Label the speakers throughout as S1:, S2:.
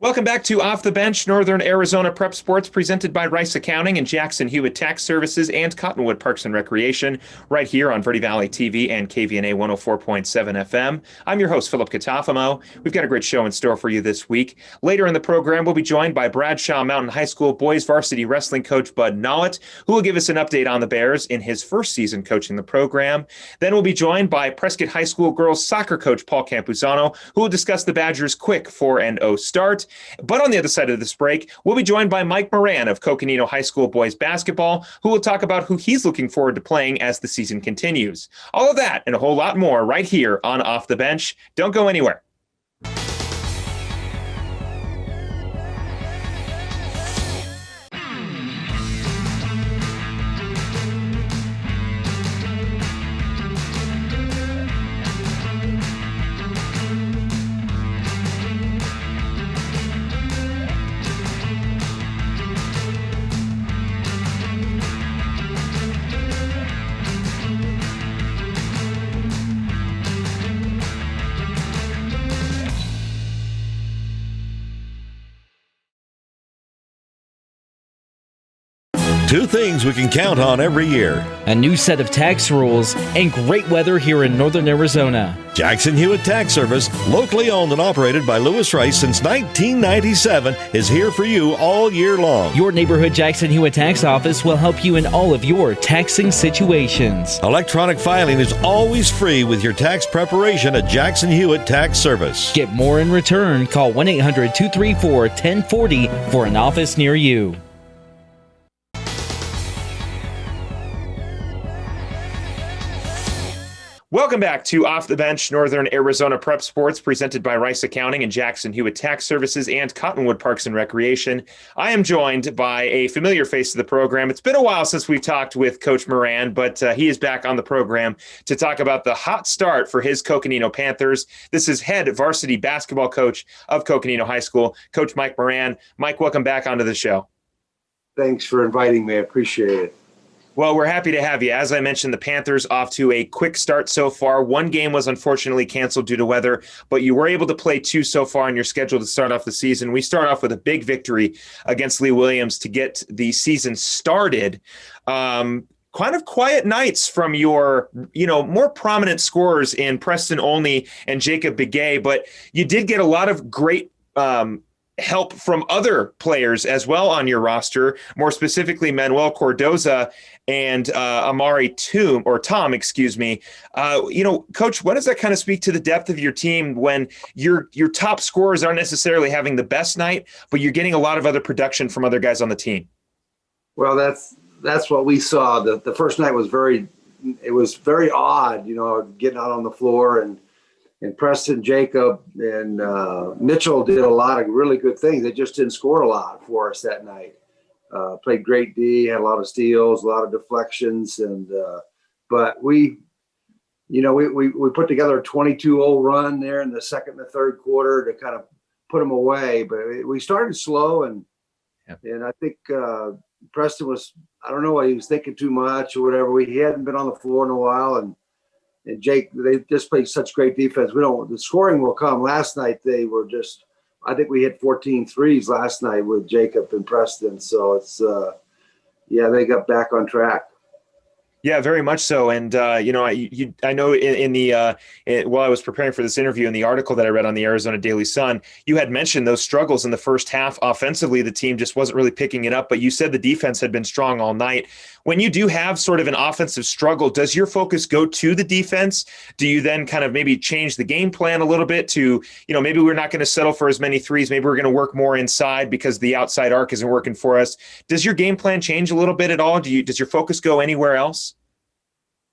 S1: Welcome back to Off the Bench, Northern Arizona Prep Sports, presented by Rice Accounting and Jackson Hewitt Tax Services and Cottonwood Parks and Recreation, right here on Verde Valley TV and KVNA 104.7 FM. I'm your host, Philip Catalfamo. We've got a great show in store for you this week. Later in the program, we'll be joined by Bradshaw Mountain High School boys varsity wrestling coach Bud Nollet, who will give us an update on the Bears in his first season coaching the program. Then we'll be joined by Prescott High School girls soccer coach Paul Campuzano, who will discuss the Badgers' quick 4-0 start. But on the other side of this break, we'll be joined by Mike Moran of Coconino High School boys basketball, who will talk about who he's looking forward to playing as the season continues. All of that and a whole lot more right here on Off the Bench. Don't go anywhere.
S2: Two things we can count on every year:
S3: a new set of tax rules and great weather here in Northern Arizona.
S2: Jackson Hewitt Tax Service, locally owned and operated by Lewis Rice since 1997, is here for you all year long.
S3: Your neighborhood Jackson Hewitt Tax Office will help you in all of your taxing situations.
S2: Electronic filing is always free with your tax preparation at Jackson Hewitt Tax Service.
S3: Get more in return. Call 1-800-234-1040 for an office near you.
S1: Welcome back to Off the Bench, Northern Arizona Prep Sports, presented by Rice Accounting and Jackson Hewitt Tax Services and Cottonwood Parks and Recreation. I am joined by a familiar face of the program. It's been a while since we've talked with Coach Moran, but he is back on the program to talk about the hot start for his Coconino Panthers. This is head varsity basketball coach of Coconino High School, Coach Mike Moran. Mike, welcome back onto the show.
S4: Thanks for inviting me. I appreciate it.
S1: Well, we're happy to have you. As I mentioned, the Panthers off to a quick start so far. One game was unfortunately canceled due to weather, but you were able to play two so far on your schedule to start off the season. We start off with a big victory against Lee Williams to get the season started. Kind of quiet nights from your, more prominent scorers in Preston Olney and Jacob Begay, but you did get a lot of great help from other players as well on your roster, more specifically Manuel Cordoza and Amari Tom. Coach, what does that kind of speak to the depth of your team when your top scorers aren't necessarily having the best night, but you're getting a lot of other production from other guys on the team?
S4: Well, that's what we saw. The first night was very odd, getting out on the floor, and Preston, Jacob, and Mitchell did a lot of really good things. They just didn't score a lot for us that night. Played great D, had a lot of steals, a lot of deflections, but we put together a 22-0 run there in the second and the third quarter to kind of put them away. But we started slow, and I think Preston was, I don't know why he was thinking too much or whatever. He hadn't been on the floor in a while, and Jake, they just played such great defense. The scoring will come. Last night, I think we hit 14 threes last night with Jacob and Preston. So it's, they got back on track.
S1: Yeah, very much so. And, I know while I was preparing for this interview in the article that I read on the Arizona Daily Sun, you had mentioned those struggles in the first half. Offensively, the team just wasn't really picking it up, but you said the defense had been strong all night. When you do have sort of an offensive struggle, does your focus go to the defense? Do you then kind of maybe change the game plan a little bit to, maybe we're not going to settle for as many threes. Maybe we're going to work more inside because the outside arc isn't working for us. Does your game plan change a little bit at all? Does your focus go anywhere else?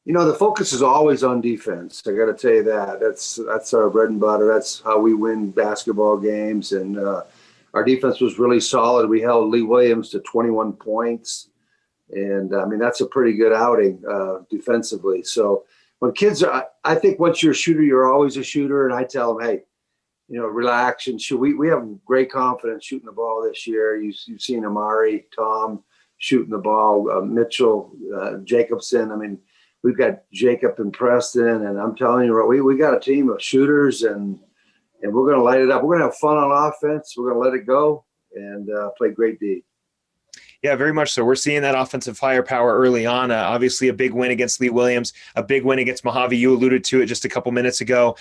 S4: The focus is always on defense. I got to tell you that. That's our bread and butter. That's how we win basketball games. And our defense was really solid. We held Lee Williams to 21 points. And, that's a pretty good outing defensively. So when kids are – I think once you're a shooter, you're always a shooter. And I tell them, hey, relax and shoot. We have great confidence shooting the ball this year. You've seen Amari, Tom shooting the ball, Mitchell, Jacobson. We've got Jacob and Preston, and I'm telling you, we got a team of shooters, and we're going to light it up. We're going to have fun on offense. We're going to let it go and play great D.
S1: Yeah, very much so. We're seeing that offensive firepower early on. Obviously, a big win against Lee Williams, a big win against Mojave. You alluded to it just a couple minutes ago.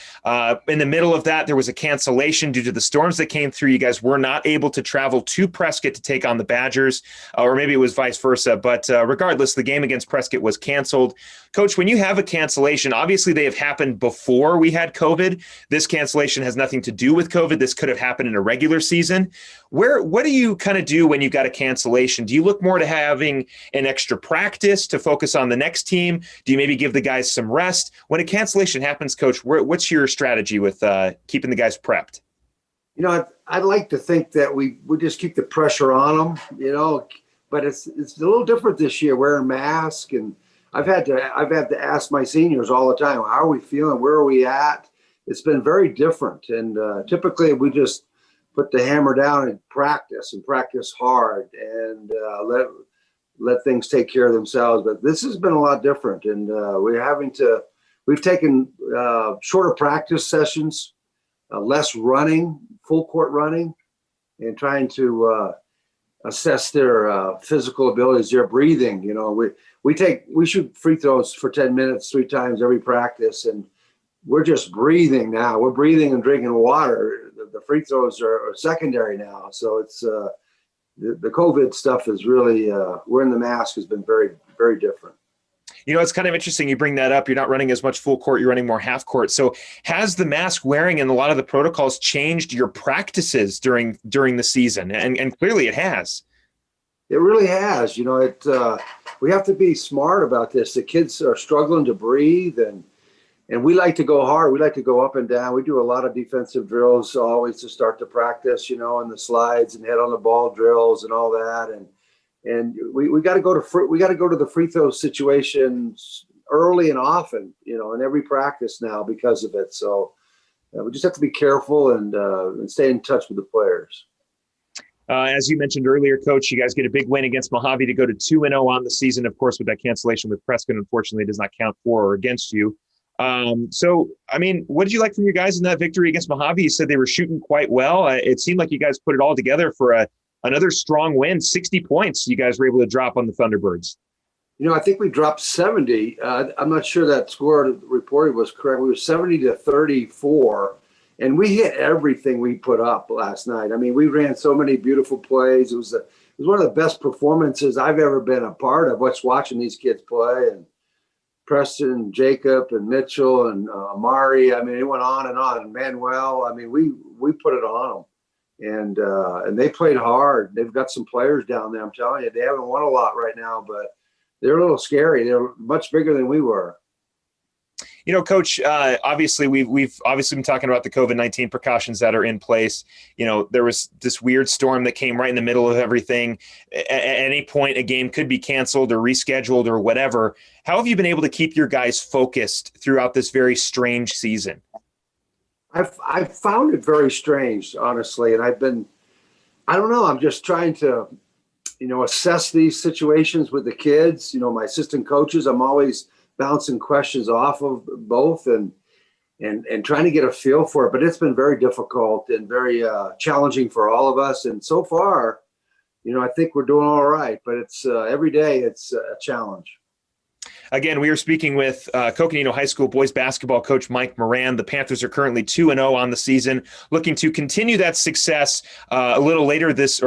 S1: In the middle of that, there was a cancellation due to the storms that came through. You guys were not able to travel to Prescott to take on the Badgers, or maybe it was vice versa. But regardless, the game against Prescott was canceled. Coach, when you have a cancellation, obviously they have happened before we had COVID. This cancellation has nothing to do with COVID. This could have happened in a regular season. What do you kind of do when you've got a cancellation? Do you look more to having an extra practice to focus on the next team? Do you maybe give the guys some rest? When a cancellation happens, Coach, what's your strategy with keeping the guys prepped?
S4: I'd like to think that we just keep the pressure on them, but it's a little different this year, wearing masks. And I've had to ask my seniors all the time, how are we feeling? Where are we at? It's been very different. And typically we just put the hammer down and practice hard and let things take care of themselves. But this has been a lot different. And we've taken shorter practice sessions, less running, full court running, and trying to assess their physical abilities, their breathing. We shoot free throws for 10 minutes, 3 times every practice, and we're just breathing now. We're breathing and drinking water. The free throws are secondary now. So it's the COVID stuff is really wearing the mask has been very, very different.
S1: It's kind of interesting you bring that up. You're not running as much full court. You're running more half court. So has the mask wearing and a lot of the protocols changed your practices during the season? And clearly it has.
S4: It really has. We have to be smart about this. The kids are struggling to breathe, and we like to go hard. We like to go up and down. We do a lot of defensive drills always to start the practice, and the slides and head on the ball drills and all that. And we got to go to the free throw situations early and often, in every practice now because of it. So we just have to be careful and stay in touch with the players.
S1: As you mentioned earlier, Coach, you guys get a big win against Mojave to go to 2-0 on the season. Of course, with that cancellation with Prescott, unfortunately, it does not count for or against you. What did you like from your guys in that victory against Mojave? You said they were shooting quite well. It seemed like you guys put it all together for another strong win. 60 points you guys were able to drop on the Thunderbirds.
S4: I think we dropped 70. I'm not sure that score reported was correct. We were 70-34, and we hit everything we put up last night. I mean, we ran so many beautiful plays. It was one of the best performances I've ever been a part of. Watching these kids play, and Preston, Jacob, and Mitchell, and Amari. I mean, it went on and on. And Manuel. I mean, we put it on them, and they played hard. They've got some players down there. I'm telling you, they haven't won a lot right now, but they're a little scary. They're much bigger than we were.
S1: Coach, obviously we've obviously been talking about the COVID-19 precautions that are in place. There was this weird storm that came right in the middle of everything. At any point, a game could be canceled or rescheduled or whatever. How have you been able to keep your guys focused throughout this very strange season?
S4: I've found it very strange, honestly. And I don't know, I'm just trying to, assess these situations with the kids. My assistant coaches, I'm always bouncing questions off of both and trying to get a feel for it. But it's been very difficult and very challenging for all of us. And so far, I think we're doing all right. But it's every day it's a challenge.
S1: Again, we are speaking with Coconino High School boys basketball coach Mike Moran. The Panthers are currently 2-0 on the season, looking to continue that success a little later this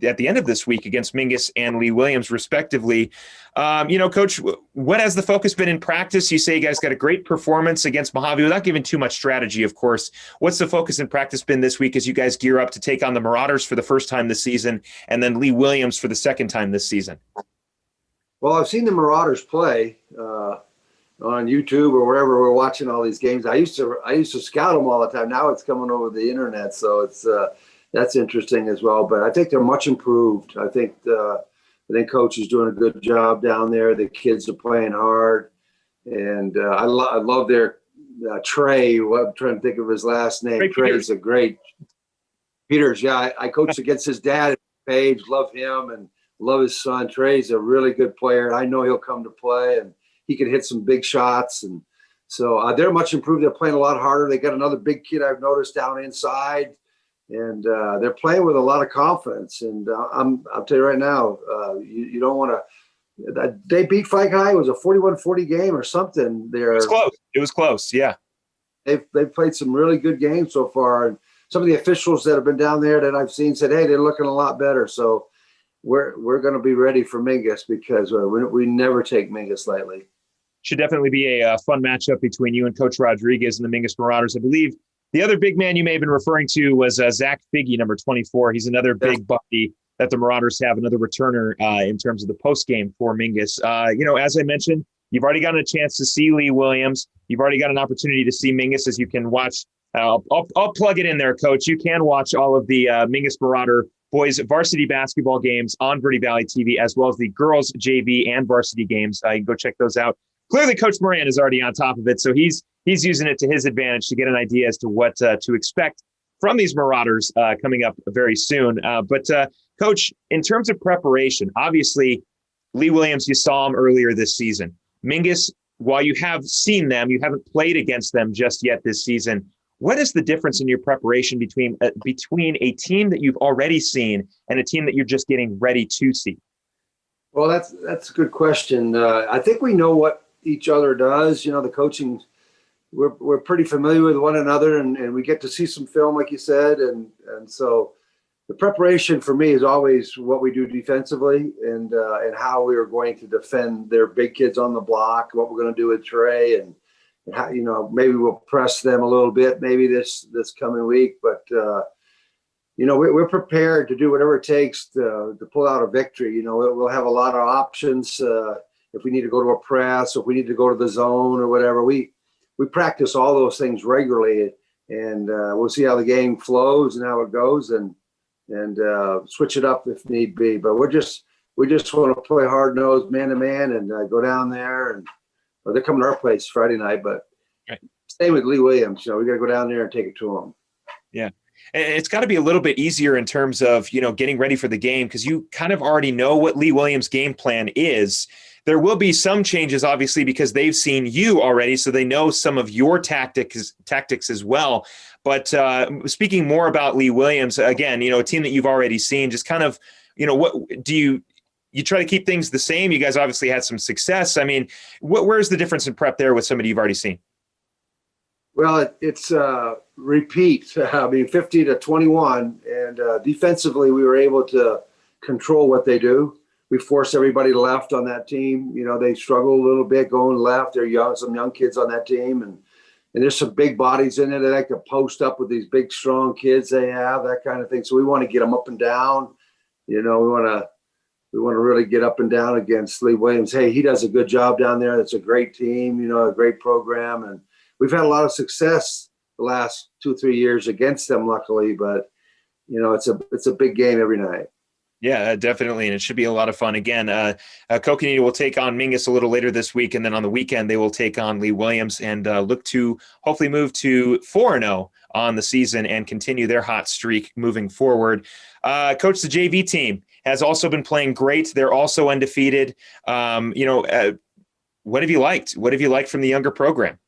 S1: at the end of this week against Mingus and Lee Williams, respectively. Coach, what has the focus been in practice? You say you guys got a great performance against Mojave without giving too much strategy, of course. What's the focus in practice been this week as you guys gear up to take on the Marauders for the first time this season and then Lee Williams for the second time this season?
S4: Well, I've seen the Marauders play on YouTube or wherever we're watching all these games. I used to scout them all the time. Now it's coming over the internet, so it's that's interesting as well. But I think they're much improved. I think Coach is doing a good job down there. The kids are playing hard, and I love their Trey. I'm trying to think of his last name. Trey's a great Peters. Yeah, I coached against his dad, Page. Love him and love his son. Trey's a really good player. I know he'll come to play, and he can hit some big shots. And So they're much improved. They're playing a lot harder. They got another big kid I've noticed down inside, and they're playing with a lot of confidence. And I'll tell you right now, you don't want to. They beat Fike High. It was a 41-40 game or something.
S1: It was close. It was close. Yeah.
S4: They've played some really good games so far. And some of the officials that have been down there that I've seen said, hey, they're looking a lot better. So we're going to be ready for Mingus because we never take Mingus lightly.
S1: Should definitely be a fun matchup between you and Coach Rodriguez and the Mingus Marauders. I believe the other big man you may have been referring to was Zach Figge, number 24. He's another big body that the Marauders have, another returner in terms of the post game for Mingus. As I mentioned, you've already gotten a chance to see Lee Williams. You've already got an opportunity to see Mingus, as you can watch. I'll plug it in there, Coach. You can watch all of the Mingus Marauder boys varsity basketball games on Verde Valley TV, as well as the girls JV and varsity games. You can go check those out. Clearly, Coach Moran is already on top of it, so he's using it to his advantage to get an idea as to what to expect from these Marauders coming up very soon. But Coach, in terms of preparation, obviously, Lee Williams, you saw him earlier this season. Mingus, while you have seen them, you haven't played against them just yet this season. What is the difference in your preparation between a team that you've already seen and a team that you're just getting ready to see?
S4: Well, that's a good question. I think we know what each other does. The coaching, we're pretty familiar with one another, and we get to see some film, like you said, and so the preparation for me is always what we do defensively and how we are going to defend their big kids on the block, what we're going to do with Trey, and how, maybe we'll press them a little bit, maybe this coming week, but we're prepared to do whatever it takes to pull out a victory. We'll have a lot of options if we need to go to a press, if we need to go to the zone or whatever. We practice all those things regularly, and we'll see how the game flows and how it goes, and switch it up if need be. But we just want to play hard nosed, man to man, and go down there. And they're coming to our place Friday night, but
S1: right.
S4: Same with Lee Williams. We got to go down there and take it to them.
S1: Yeah. And it's got to be a little bit easier in terms of, getting ready for the game, because you kind of already know what Lee Williams' game plan is. There will be some changes, obviously, because they've seen you already, so they know some of your tactics as well. But speaking more about Lee Williams, again, a team that you've already seen, just kind of, what do you try to keep things the same? You guys obviously had some success. I mean, where's the difference in prep there with somebody you've already seen?
S4: Well, it's repeat. 50-21, and defensively, we were able to control what they do. We force everybody left on that team. They struggle a little bit going left. They're some young kids on that team, and there's some big bodies in there. They like to post up with these big, strong kids they have, that kind of thing. So we want to get them up and down. We want to really get up and down against Lee Williams. Hey, he does a good job down there. It's a great team, a great program, and we've had a lot of success the last 2-3 years against them, luckily. But it's a big game every night.
S1: Yeah, definitely. And it should be a lot of fun. Again, Coconino will take on Mingus a little later this week. And then on the weekend, they will take on Lee Williams and look to hopefully move to 4-0 on the season and continue their hot streak moving forward. Coach, the JV team has also been playing great. They're also undefeated. What have you liked? What have you liked from the younger program?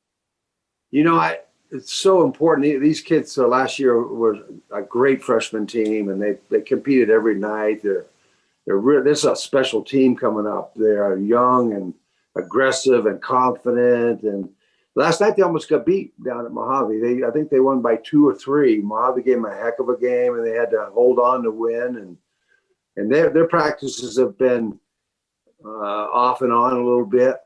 S4: It's so important. These kids last year were a great freshman team, and they competed every night. This is a special team coming up. They are young and aggressive and confident. And last night they almost got beat down at Mojave. I think they won by 2 or 3. Mojave gave them a heck of a game, and they had to hold on to win. And their practices have been off and on a little bit.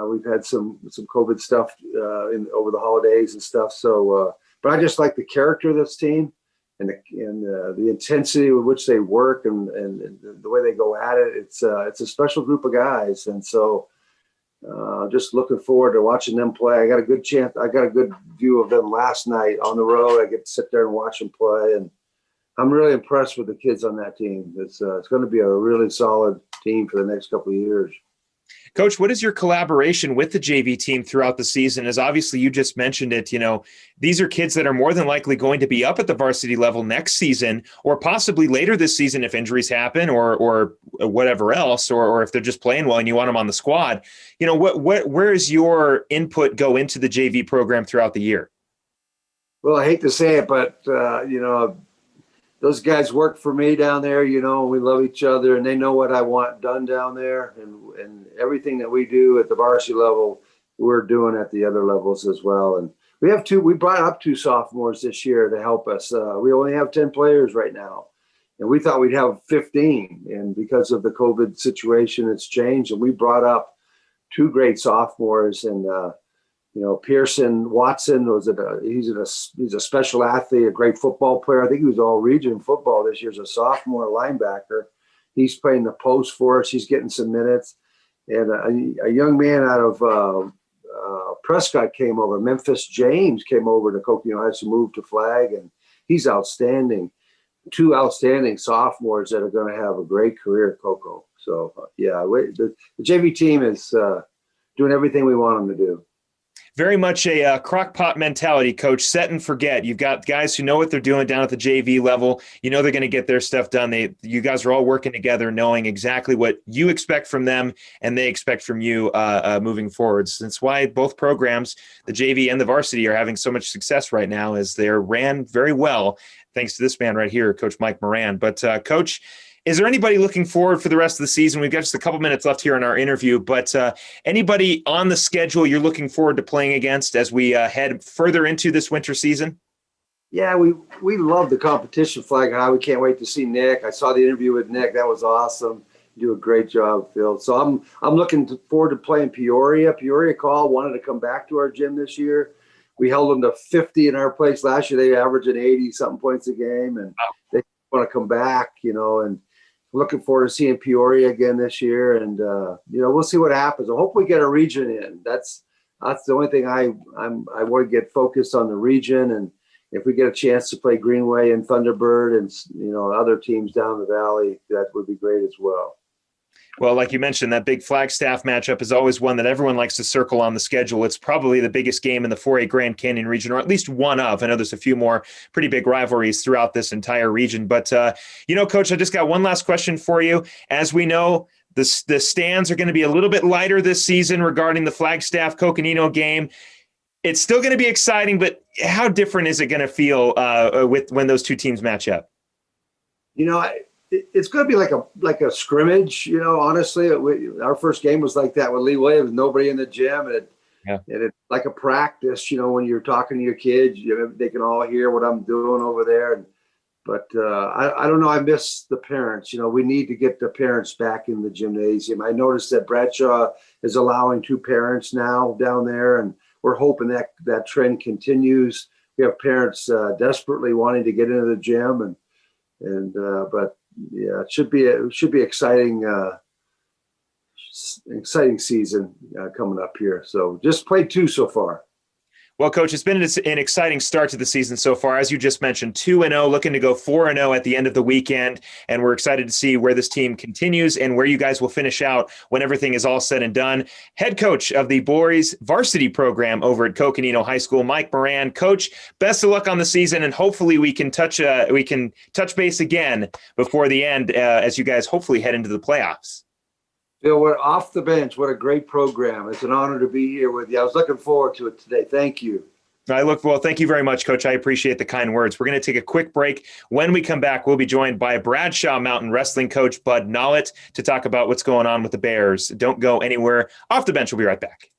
S4: We've had some COVID stuff over the holidays and stuff. So, but I just like the character of this team and the intensity with which they work and the way they go at it. It's a special group of guys, and so just looking forward to watching them play. I got a good view of them last night on the road. I get to sit there and watch them play, and I'm really impressed with the kids on that team. It's going to be a really solid team for the next couple of years.
S1: Coach, what is your collaboration with the JV team throughout the season? As obviously you just mentioned it, these are kids that are more than likely going to be up at the varsity level next season, or possibly later this season if injuries happen or whatever else, or if they're just playing well and you want them on the squad. Where is your input go into the JV program throughout the year?
S4: Well, I hate to say it, but those guys work for me down there, we love each other and they know what I want done down there, and everything that we do at the varsity level, we're doing at the other levels as well. And we brought up 2 sophomores this year to help us. We only have 10 players right now, and we thought we'd have 15. And because of the COVID situation, it's changed. And we brought up 2 great sophomores, and Pearson Watson he's a special athlete, a great football player. I think he was all region football this year as a sophomore linebacker. He's playing the post for us. He's getting some minutes. And a young man out of Prescott came over. Memphis James came over to Coconino Heights and moved to Flag, and he's outstanding. 2 outstanding sophomores that are going to have a great career at Coco. So, the JV team is doing everything we want them to do.
S1: Very much a crock-pot mentality, Coach. Set and forget. You've got guys who know what they're doing down at the JV level. They're going to get their stuff done. You guys are all working together, knowing exactly what you expect from them and they expect from you moving forward. That's why both programs, the JV and the varsity, are having so much success right now, as they're ran very well, thanks to this man right here, Coach Mike Moran. But, Coach, is there anybody looking forward for the rest of the season? We've got just a couple minutes left here in our interview, but anybody on the schedule you're looking forward to playing against as we head further into this winter season?
S4: Yeah, we love the competition, Flag High. We can't wait to see Nick. I saw the interview with Nick. That was awesome. You do a great job, Phil. So I'm looking forward to playing Peoria. Peoria wanted to come back to our gym this year. We held them to 50 in our place last year. They averaged 80-something points a game, and they want to come back, and looking forward to seeing Peoria again this year, and we'll see what happens. I hope we get a region in. That's the only thing I want to get focused on, the region, and if we get a chance to play Greenway and Thunderbird and other teams down the valley, that would be great as well.
S1: Well, like you mentioned, that big Flagstaff matchup is always one that everyone likes to circle on the schedule. It's probably the biggest game in the 4A Grand Canyon region, or at least one of. I know there's a few more pretty big rivalries throughout this entire region. But, Coach, I just got one last question for you. As we know, the stands are going to be a little bit lighter this season regarding the Flagstaff-Coconino game. It's still going to be exciting, but how different is it going to feel when those 2 teams match up?
S4: It's going to be like a scrimmage, honestly. Our first game was like that with Lee Williams, nobody in the gym. And it's like a practice, when you're talking to your kids, they can all hear what I'm doing over there. But I don't know. I miss the parents. We need to get the parents back in the gymnasium. I noticed that Bradshaw is allowing 2 parents now down there, and we're hoping that trend continues. We have parents desperately wanting to get into the gym, but yeah, it should be exciting season coming up here. So just played 2 so far.
S1: Well, Coach, it's been an exciting start to the season so far. As you just mentioned, 2-0, looking to go 4-0 at the end of the weekend. And we're excited to see where this team continues and where you guys will finish out when everything is all said and done. Head coach of the boys varsity program over at Coconino High School, Mike Moran. Coach, best of luck on the season, and hopefully we can touch base again before the end as you guys hopefully head into the playoffs.
S4: Phil, we're off the bench. What a great program. It's an honor to be here with you. I was looking forward to it today. Thank you.
S1: Thank you very much, Coach. I appreciate the kind words. We're going to take a quick break. When we come back, we'll be joined by Bradshaw Mountain Wrestling coach Bud Nollet to talk about what's going on with the Bears. Don't go anywhere. Off the bench. We'll be right back.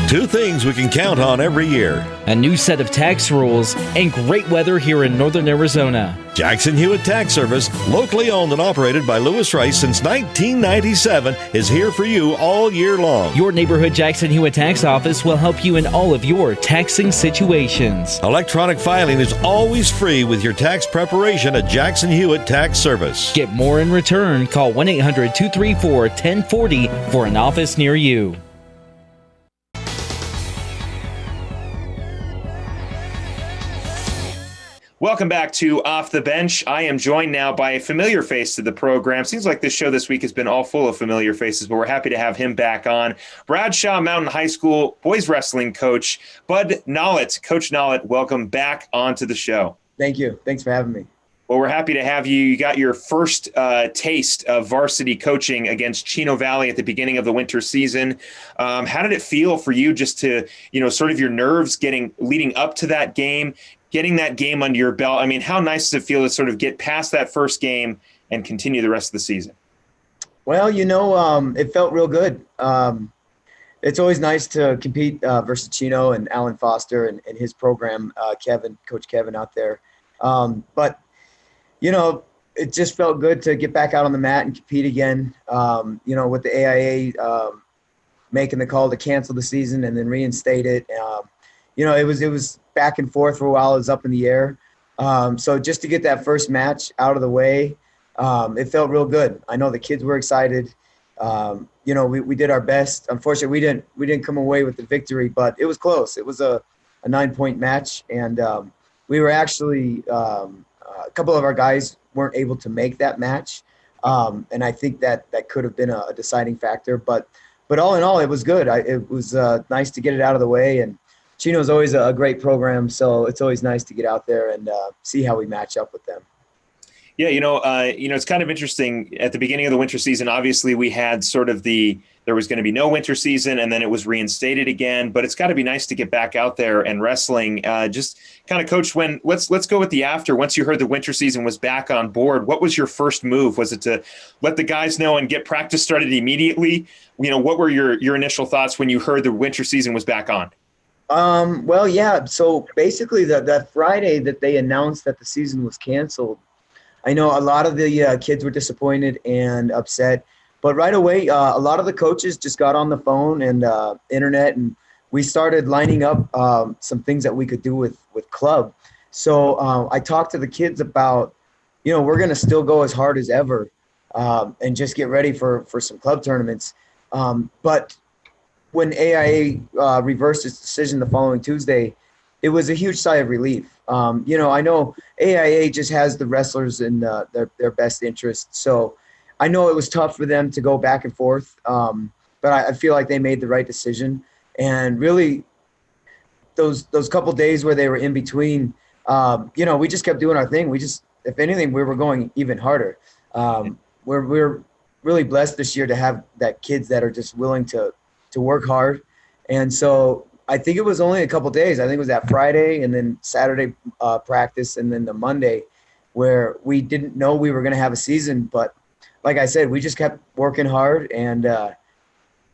S2: Two things we can count on every year.
S3: A new set of tax rules and great weather here in northern Arizona.
S2: Jackson Hewitt Tax Service, locally owned and operated by Lewis Rice since 1997, is here for you all year long.
S3: Your neighborhood Jackson Hewitt Tax Office will help you in all of your taxing situations.
S2: Electronic filing is always free with your tax preparation at Jackson Hewitt Tax Service.
S3: Get more in return. Call 1-800-234-1040 for an office near you.
S1: Welcome back to Off the Bench. I am joined now by a familiar face to the program. Seems like this show this week has been all full of familiar faces, but we're happy to have him back on. Bradshaw Mountain High School boys wrestling coach, Bud Nollet. Coach Nollet, welcome back onto the show.
S5: Thank you. Thanks for having me.
S1: Well, we're happy to have you. You got your first taste of varsity coaching against Chino Valley at the beginning of the winter season. How did it feel for you just to, sort of your nerves leading up to that game, getting that game under your belt? I mean, how nice does it feel to sort of get past that first game and continue the rest of the season?
S5: Well, it felt real good. It's always nice to compete versus Chino and Alan Foster and his program, Coach Kevin out there. But it just felt good to get back out on the mat and compete again. With the AIA making the call to cancel the season and then reinstate it. It was back and forth for a while. It was up in the air. So just to get that first match out of the way, it felt real good. I know the kids were excited. We did our best. Unfortunately, we didn't come away with the victory, but it was close. It was a 9-point match, and we were actually a couple of our guys weren't able to make that match, and I think that could have been a deciding factor. But all in all, it was good. It was nice to get it out of the way, and Chino's always a great program, so it's always nice to get out there and see how we match up with them.
S1: Yeah, it's kind of interesting. At the beginning of the winter season, obviously we had sort of there was going to be no winter season, and then it was reinstated again. But it's got to be nice to get back out there and wrestling. Just kind of, Coach, let's go with the after. Once you heard the winter season was back on board, what was your first move? Was it to let the guys know and get practice started immediately? What were your initial thoughts when you heard the winter season was back on?
S5: Well, yeah. So basically, that Friday that they announced that the season was canceled, I know a lot of the kids were disappointed and upset. But right away, a lot of the coaches just got on the phone and internet, and we started lining up some things that we could do with club. So I talked to the kids about, we're going to still go as hard as ever and just get ready for some club tournaments. But when AIA reversed its decision the following Tuesday, it was a huge sigh of relief. I know AIA just has the wrestlers in their best interest. So I know it was tough for them to go back and forth, but I feel like they made the right decision. And really, those couple days where they were in between, we just kept doing our thing. If anything, we were going even harder. We're really blessed this year to have that kids that are just willing to work hard. And so I think it was only a couple days. I think it was that Friday and then Saturday practice and then the Monday where we didn't know we were going to have a season. But like I said, we just kept working hard. And,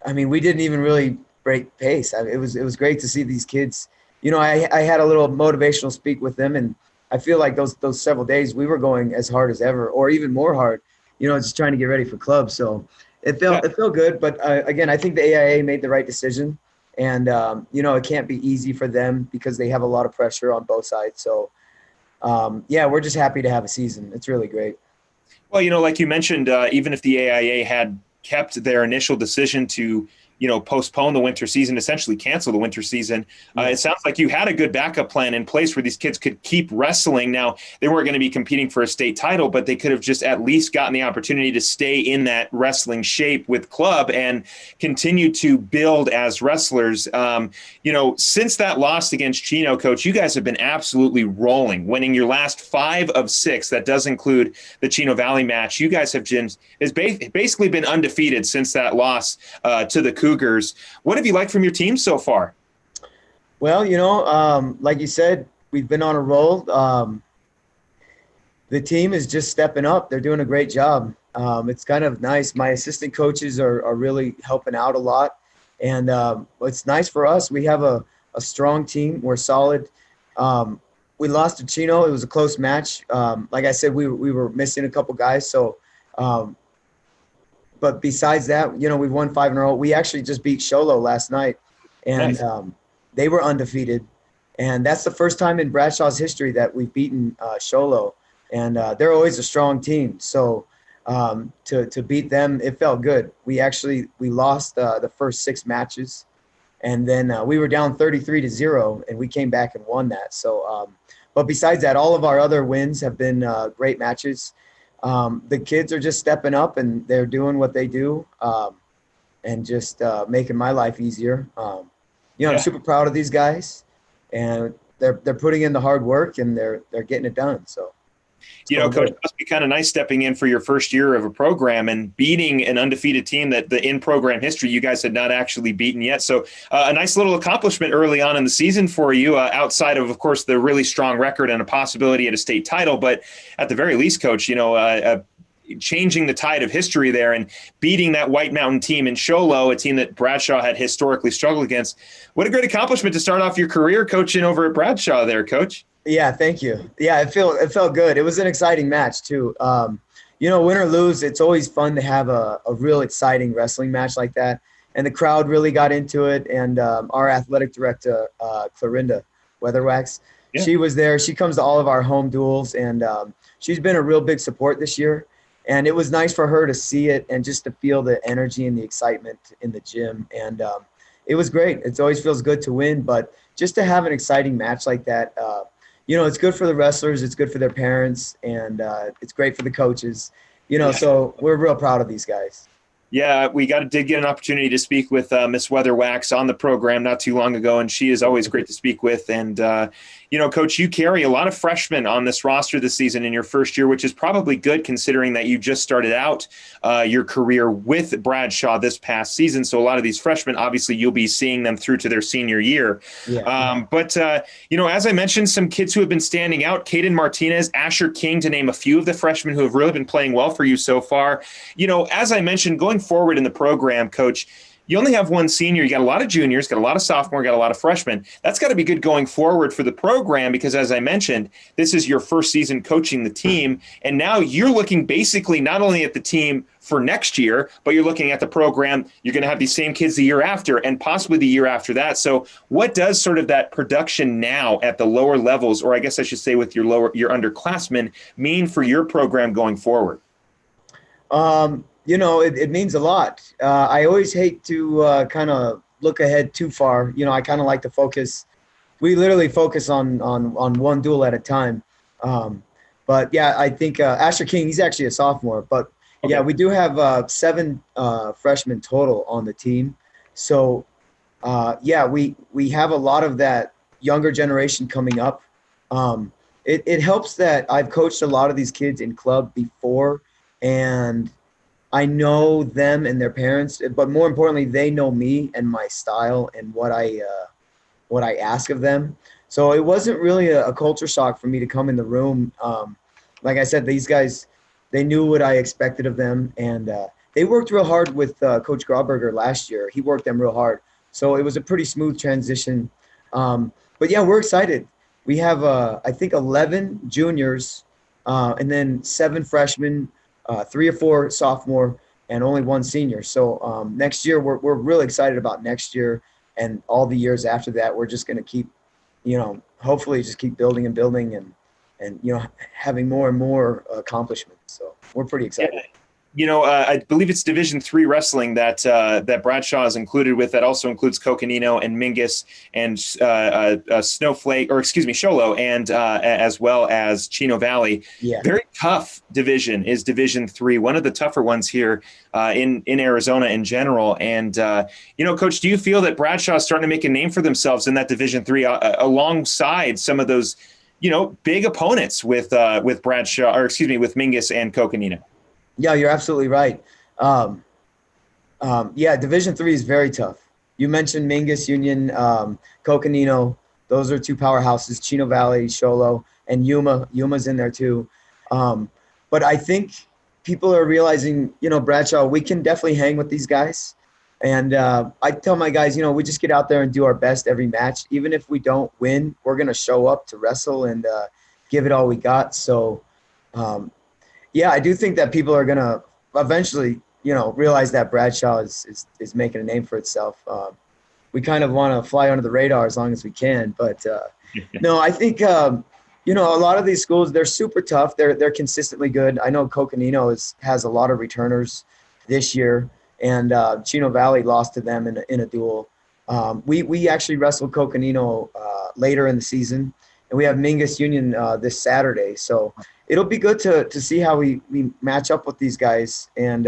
S5: we didn't even really break pace. It was great to see these kids. I had a little motivational speak with them, and I feel like those several days we were going as hard as ever or even more hard, just trying to get ready for club. So it felt good. But, again, I think the AIA made the right decision. And, it can't be easy for them because they have a lot of pressure on both sides. So, we're just happy to have a season. It's really great.
S1: Well, like you mentioned, even if the AIA had kept their initial decision to, postpone the winter season, essentially cancel the winter season. It sounds like you had a good backup plan in place where these kids could keep wrestling. Now, they weren't going to be competing for a state title, but they could have just at least gotten the opportunity to stay in that wrestling shape with club and continue to build as wrestlers. Since that loss against Chino, Coach, you guys have been absolutely rolling, winning your last 5 of 6. That does include the Chino Valley match. You guys have basically been undefeated since that loss to the Cougars. What have you liked from your team so far?
S5: Well, like you said, we've been on a roll. The team is just stepping up. They're doing a great job. It's kind of nice. My assistant coaches are really helping out a lot. And it's nice for us. We have a strong team. We're solid. We lost to Chino. It was a close match. Like I said, we were missing a couple guys. So, but besides that, we've won 5 in a row. We actually just beat Sholo last night, and
S1: Nice.
S5: they were undefeated. And that's the first time in Bradshaw's history that we've beaten Sholo. And they're always a strong team. So to beat them, it felt good. We lost the first 6 matches. And then we were down 33-0, and we came back and won that. So, but besides that, all of our other wins have been great matches. The kids are just stepping up, and they're doing what they do, and just making my life easier. I'm super proud of these guys, and they're putting in the hard work, and they're getting it done. So.
S1: Coach, it must be kind of nice stepping in for your first year of a program and beating an undefeated team that the in-program history you guys had not actually beaten yet. So a nice little accomplishment early on in the season for you, outside of course, the really strong record and a possibility at a state title. But at the very least, Coach, changing the tide of history there and beating that White Mountain team in Sholo, a team that Bradshaw had historically struggled against. What a great accomplishment to start off your career coaching over at Bradshaw there, Coach.
S5: Yeah, thank you. Yeah, it felt good. It was an exciting match too. Win or lose, it's always fun to have a real exciting wrestling match like that. And the crowd really got into it. And our athletic director, Clorinda Weatherwax, she was there. She comes to all of our home duels, and she's been a real big support this year. And it was nice for her to see it and just to feel the energy and the excitement in the gym. And it was great. It always feels good to win, but just to have an exciting match like that, it's good for the wrestlers, it's good for their parents, and it's great for the coaches. So we're real proud of these guys.
S1: Yeah, we did get an opportunity to speak with Miss Weatherwax on the program not too long ago, and she is always great to speak with. And, Coach, you carry a lot of freshmen on this roster this season in your first year, which is probably good considering that you just started out your career with Bradshaw this past season. So a lot of these freshmen, obviously, you'll be seeing them through to their senior year.
S5: Yeah.
S1: But as I mentioned, some kids who have been standing out, Caden Martinez, Asher King, to name a few of the freshmen who have really been playing well for you so far. As I mentioned, going forward in the program, Coach, you only have one senior. You got a lot of juniors, got a lot of sophomore, got a lot of freshmen. That's got to be good going forward for the program because, as I mentioned, this is your first season coaching the team. And now you're looking basically not only at the team for next year, but you're looking at the program. You're going to have these same kids the year after and possibly the year after that. So what does sort of that production now at the lower levels, or I guess I should say with your underclassmen, mean for your program going forward?
S5: It means a lot. I always hate to kind of look ahead too far. I kind of like to focus. We literally focus on one duel at a time. But yeah, I think Asher King, he's actually a sophomore. But yeah, we do have 7 freshmen total on the team. So we have a lot of that younger generation coming up. It helps that I've coached a lot of these kids in club before, and I know them and their parents, but more importantly, they know me and my style and what I ask of them. So it wasn't really a culture shock for me to come in the room. Like I said, these guys, they knew what I expected of them, and they worked real hard with Coach Grauberger last year. He worked them real hard. So it was a pretty smooth transition. But yeah, we're excited. We have, I think, 11 juniors and then 7 freshmen, 3 or 4 sophomore, and only 1 senior. So next year, we're really excited about next year and all the years after that. We're just going to keep, hopefully just keep building and building and having more and more accomplishments. So we're pretty excited.
S1: I believe it's Division III wrestling that Bradshaw is included with. That also includes Coconino and Mingus and Sholo, and as well as Chino Valley.
S5: Yeah.
S1: Very tough division is Division III, one of the tougher ones here in Arizona in general. And Coach, do you feel that Bradshaw is starting to make a name for themselves in that Division III alongside some of those big opponents with Bradshaw, or excuse me, with Mingus and Coconino?
S5: Yeah, you're absolutely right. Division III is very tough. You mentioned Mingus, Union, Coconino. Those are 2 powerhouses, Chino Valley, Sholo, and Yuma. Yuma's in there too. But I think people are realizing, Bradshaw, we can definitely hang with these guys. And I tell my guys, we just get out there and do our best every match. Even if we don't win, we're going to show up to wrestle and give it all we got. So, yeah, I do think that people are going to eventually, realize that Bradshaw is making a name for itself. We kind of want to fly under the radar as long as we can. But, no, I think, a lot of these schools, they're super tough. They're consistently good. I know Coconino has a lot of returners this year. And Chino Valley lost to them in a duel. We actually wrestled Coconino later in the season, and we have Mingus Union this Saturday. So it'll be good to see how we match up with these guys. And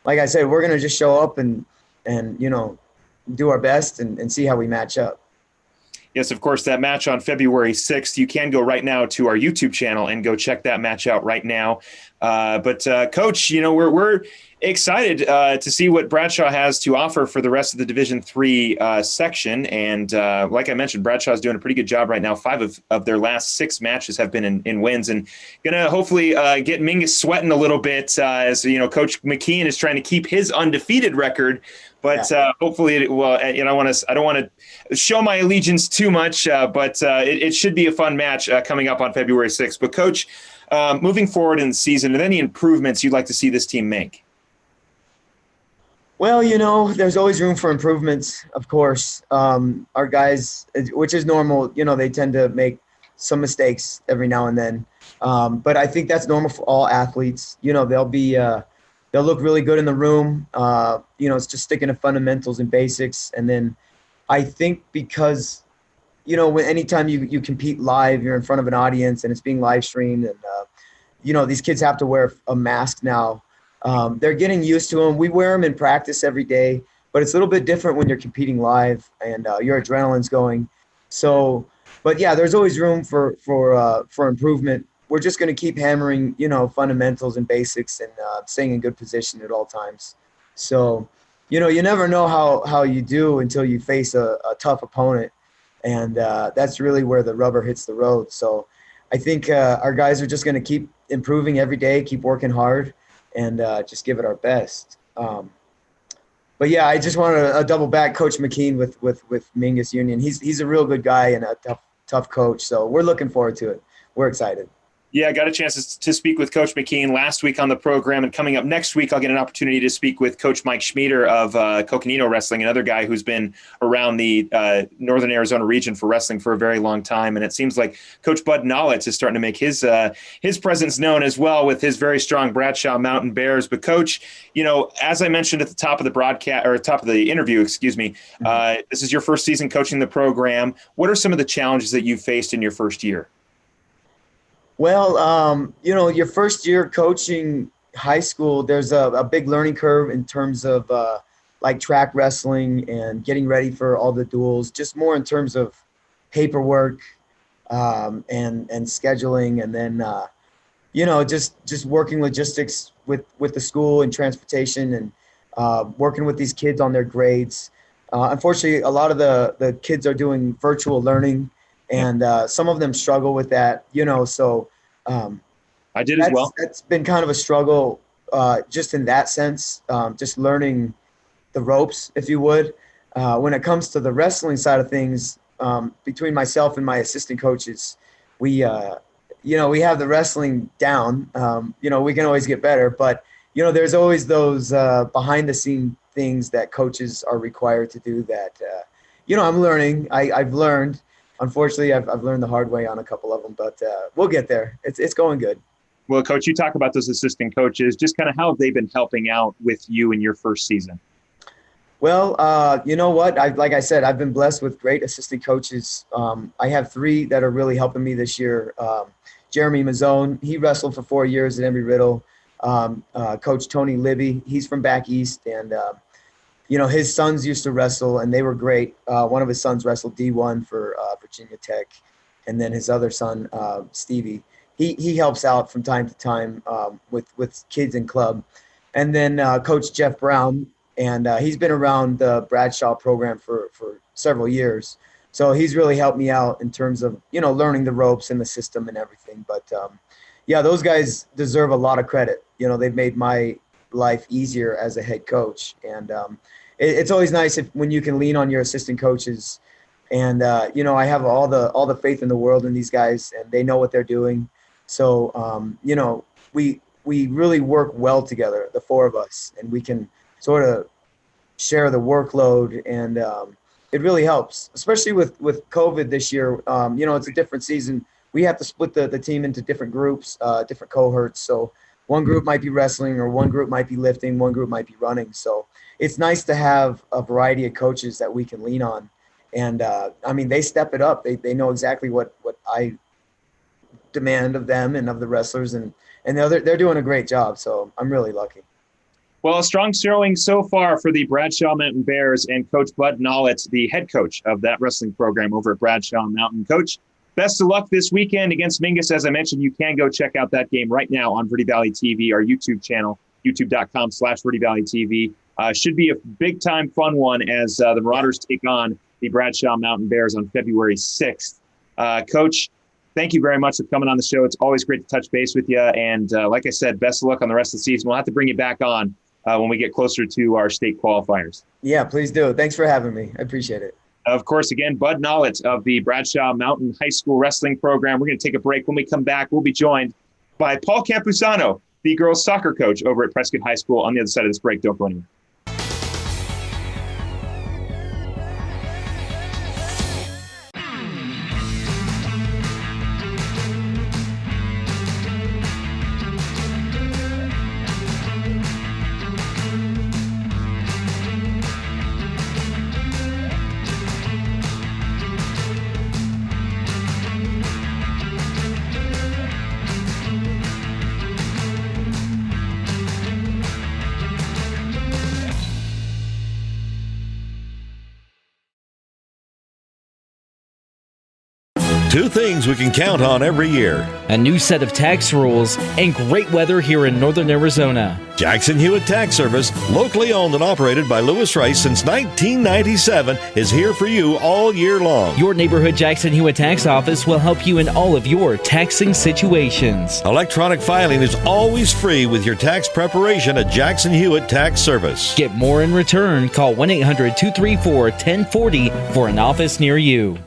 S5: like I said, we're going to just show up and do our best and see how we match up.
S1: Yes, of course, that match on February 6th. You can go right now to our YouTube channel and go check that match out right now. But Coach, we're excited to see what Bradshaw has to offer for the rest of the Division III section. And like I mentioned, Bradshaw's doing a pretty good job right now. 5 of their last 6 matches have been in wins, and going to hopefully get Mingus sweating a little bit as Coach McKeon is trying to keep his undefeated record. But hopefully, I don't want to show my allegiance too much, but it should be a fun match coming up on February 6th. But Coach, moving forward in the season, are there any improvements you'd like to see this team make?
S5: Well, there's always room for improvements, of course. Our guys, which is normal, they tend to make some mistakes every now and then. But I think that's normal for all athletes. They'll look really good in the room. It's just sticking to fundamentals and basics. And then I think because, anytime you compete live, you're in front of an audience and it's being live streamed, and, these kids have to wear a mask now. They're getting used to them. We wear them in practice every day, but it's a little bit different when you're competing live and your adrenaline's going. So, but yeah, there's always room for improvement. We're just going to keep hammering, fundamentals and basics and staying in good position at all times. So, you never know how you do until you face a tough opponent. And that's really where the rubber hits the road. So I think our guys are just going to keep improving every day, keep working hard, and just give it our best. But yeah, I just wanted to double back Coach McKeon with Mingus Union. He's a real good guy and a tough coach. So we're looking forward to it. We're excited.
S1: Yeah, I got a chance to speak with Coach McKeon last week on the program, and coming up next week, I'll get an opportunity to speak with Coach Mike Schmieder of Coconino Wrestling, another guy who's been around the northern Arizona region for wrestling for a very long time. And it seems like Coach Bud Nollet is starting to make his presence known as well with his very strong Bradshaw Mountain Bears. But Coach, as I mentioned at the top of the broadcast or top of the interview, this is your first season coaching the program. What are some of the challenges that you've faced in your first year?
S5: Well, your first year coaching high school, there's a big learning curve in terms of like track wrestling and getting ready for all the duels, just more in terms of paperwork and scheduling, and then, just working logistics with the school and transportation and working with these kids on their grades. Unfortunately, a lot of the kids are doing virtual learning, and some of them struggle with that, so
S1: I did as well.
S5: That's been kind of a struggle just in that sense, just learning the ropes, if you would. When it comes to the wrestling side of things, between myself and my assistant coaches, we have the wrestling down. We can always get better, but, there's always those behind-the-scene things that coaches are required to do that, I'm learning. I've learned. Unfortunately, I've learned the hard way on a couple of them, but we'll get there. It's going good.
S1: Well, Coach, you talk about those assistant coaches. Just kind of how have they been helping out with you in your first season?
S5: Well, you know what? Like I said, I've been blessed with great assistant coaches. I have 3 that are really helping me this year. Jeremy Mazzone, he wrestled for 4 years at Embry-Riddle. Coach Tony Libby, he's from back east, and his sons used to wrestle, and they were great. One of his sons wrestled D1 for Virginia Tech, and then his other son, Stevie, he helps out from time to time with kids in club. And then Coach Jeff Brown, and he's been around the Bradshaw program for several years. So he's really helped me out in terms of, learning the ropes and the system and everything. But, those guys deserve a lot of credit. They've made my life easier as a head coach. And it's always nice when you can lean on your assistant coaches. And, I have all the faith in the world in these guys, and they know what they're doing. So, we really work well together, the four of us, and we can sort of share the workload, and it really helps, especially with COVID this year. It's a different season. We have to split the team into different groups, different cohorts. So one group might be wrestling, or one group might be lifting, one group might be running. So it's nice to have a variety of coaches that we can lean on. And, they step it up. They know exactly what I demand of them and of the wrestlers, and they're doing a great job. So I'm really lucky.
S1: Well, a strong showing so far for the Bradshaw Mountain Bears and Coach Bud Nollet, the head coach of that wrestling program over at Bradshaw Mountain. Coach, best of luck this weekend against Mingus. As I mentioned, you can go check out that game right now on Verde Valley TV, our YouTube channel, youtube.com/Verde Valley TV. Should be a big-time fun one as the Marauders take on the Bradshaw Mountain Bears on February 6th. Coach, thank you very much for coming on the show. It's always great to touch base with you. And like I said, best of luck on the rest of the season. We'll have to bring you back on when we get closer to our state qualifiers.
S5: Yeah, please do. Thanks for having me. I appreciate it.
S1: Of course, again, Bud Nollet of the Bradshaw Mountain High School Wrestling Program. We're going to take a break. When we come back, we'll be joined by Paul Campuzano, the girls soccer coach over at Prescott High School. On the other side of this break, don't go anywhere.
S2: Two things we can count on every year:
S3: a new set of tax rules and great weather here in northern Arizona.
S2: Jackson Hewitt Tax Service, locally owned and operated by Lewis Rice since 1997, is here for you all year long.
S3: Your neighborhood Jackson Hewitt Tax Office will help you in all of your taxing situations.
S2: Electronic filing is always free with your tax preparation at Jackson Hewitt Tax Service.
S3: Get more in return. Call 1-800-234-1040 for an office near you.